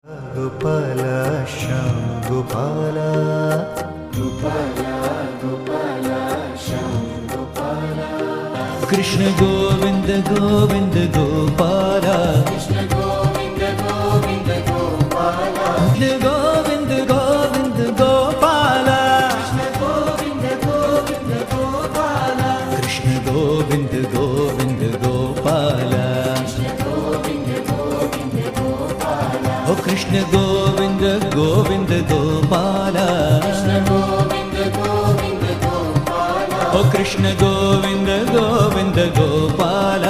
గోపాల శ్యామ్ గోపాల గోపాల గోపాల శ్యామ్ గోపాల కృష్ణ గోవింద గోవింద గోపాల కృష్ణ గోవింద గోవింద గోపాల గోవింద గోవింద గోపాల కృష్ణ గోవింద గోవింద గోపాల కృష్ణ గోవింద గోవింద గోపాల ఓ కృష్ణ గోవింద గోవింద గోపాల ఓ కృష్ణ గోవింద గోవింద గోపాల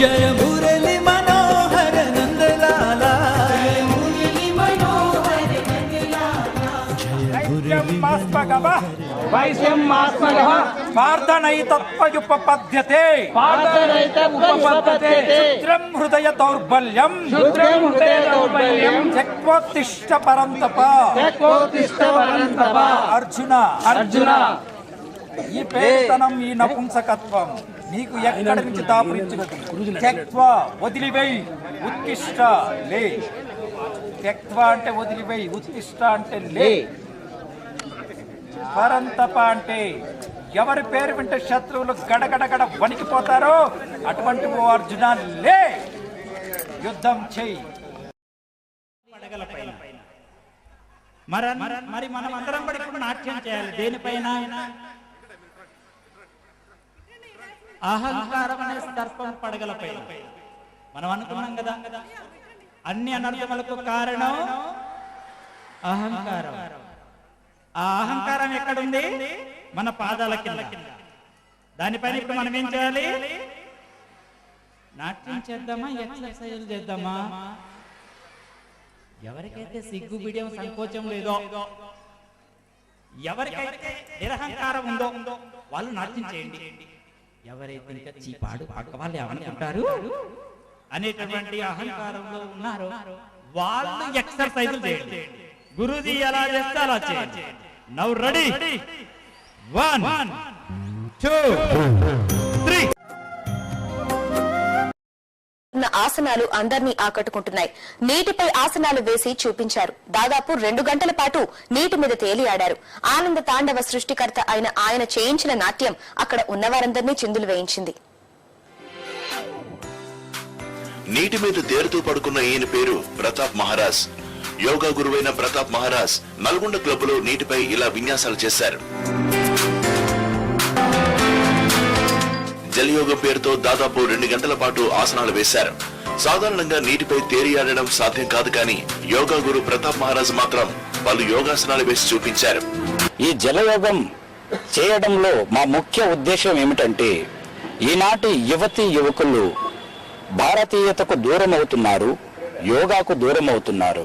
జయ మురళి మనోహర నందలాల జయ మురళి పార్థనైతత్వయుపపద్యతే క్షుద్రం హృదయ దౌర్బల్యం త్యక్వోత్తిష్ట పరంతప అర్జున ఈ పేరుతనం ఈ నపుంసకత్వం నీకు ఎక్కడి నుంచి దాపురించినది? త్యక్వా వదిలివేయి, ఉత్తిష్ట లే. త్యక్వా అంటే వదిలివేయి, ఉత్తిష్ట అంటే లే. పరంతప అంటే ఎవరి పేరు వింటే శత్రువులు గడగడగడ వణికిపోతారో అటువంటి ఓ అర్జున లే, యుద్ధం చెయ్యి. మరి మనం అందరం కూడా ఇప్పుడు నాట్యం చేయాలి. దేనిపైన? అహంకారం అనే సర్పం పడగలపైన. మనం అనుకున్నాం కదా, అన్ని అనర్థములకు కారణం అహంకారం. ఆ అహంకారం ఎక్కడుంది? మన పాదాల కింద. దానిపైన ఇప్పుడు మనం ఏం చేయాలి? నాట్యం చేద్దామా, ఎక్సర్సైజ్ చేద్దామా? ఎవరికైతే సిగ్గు బిడియం సంకోచం లేదో, ఎవరికైతే నిరహంకారం ఉందో వాళ్ళు నాట్యం చేయండి. ఎవరైతే ఇంకా చీపాడు పక్క వాళ్ళు ఏమనుకుంటారు అనేటువంటి అహంకారంలో ఉన్నారో వాళ్ళు ఎక్సర్సైజ్ చేయండి. గురుజీ ఎలా చేస్తే అలా చేయండి. Now ready, 1 2 3. ఆసనాలు అందరినీ ఆకట్టుకుంటున్నాయి. నీటిపై ఆసనాలు వేసి చూపించారు. దాదాపు 2 గంటల పాటు నీటి మీద తేలి ఆడారు. ఆనంద తాండవ సృష్టికర్త అయిన ఆయన చేయించిన నాట్యం అక్కడ ఉన్నవారందరినీ చిందులు వేయించింది. నీటి మీద తేరుతూ పడుకున్న ఈయన పేరు ప్రతాప్ మహారాజ్. యోగా గురువైన ప్రతాప్ మహారాజ్ నల్గొండ క్లబ్ లో నీటిపై ఇలా విన్యాసాలు చేశారు. జలయోగం పేరుతో దాదాపు 2 గంటల పాటు ఆసనాలు వేశారు. సాధారణంగా నీటిపై తేలియాడడం సాధ్యం కాదు, కానీ యోగా గురు ప్రతాప్ మహారాజ్ మాత్రం పలు యోగాసనాలు వేసి చూపించారు. ఈ జలయోగం చేయడంలో మా ముఖ్య ఉద్దేశం ఏమిటంటే, ఈనాటి యువతీ యువకులు భారతీయతకు దూరం అవుతున్నారు, యోగాకు దూరం అవుతున్నారు.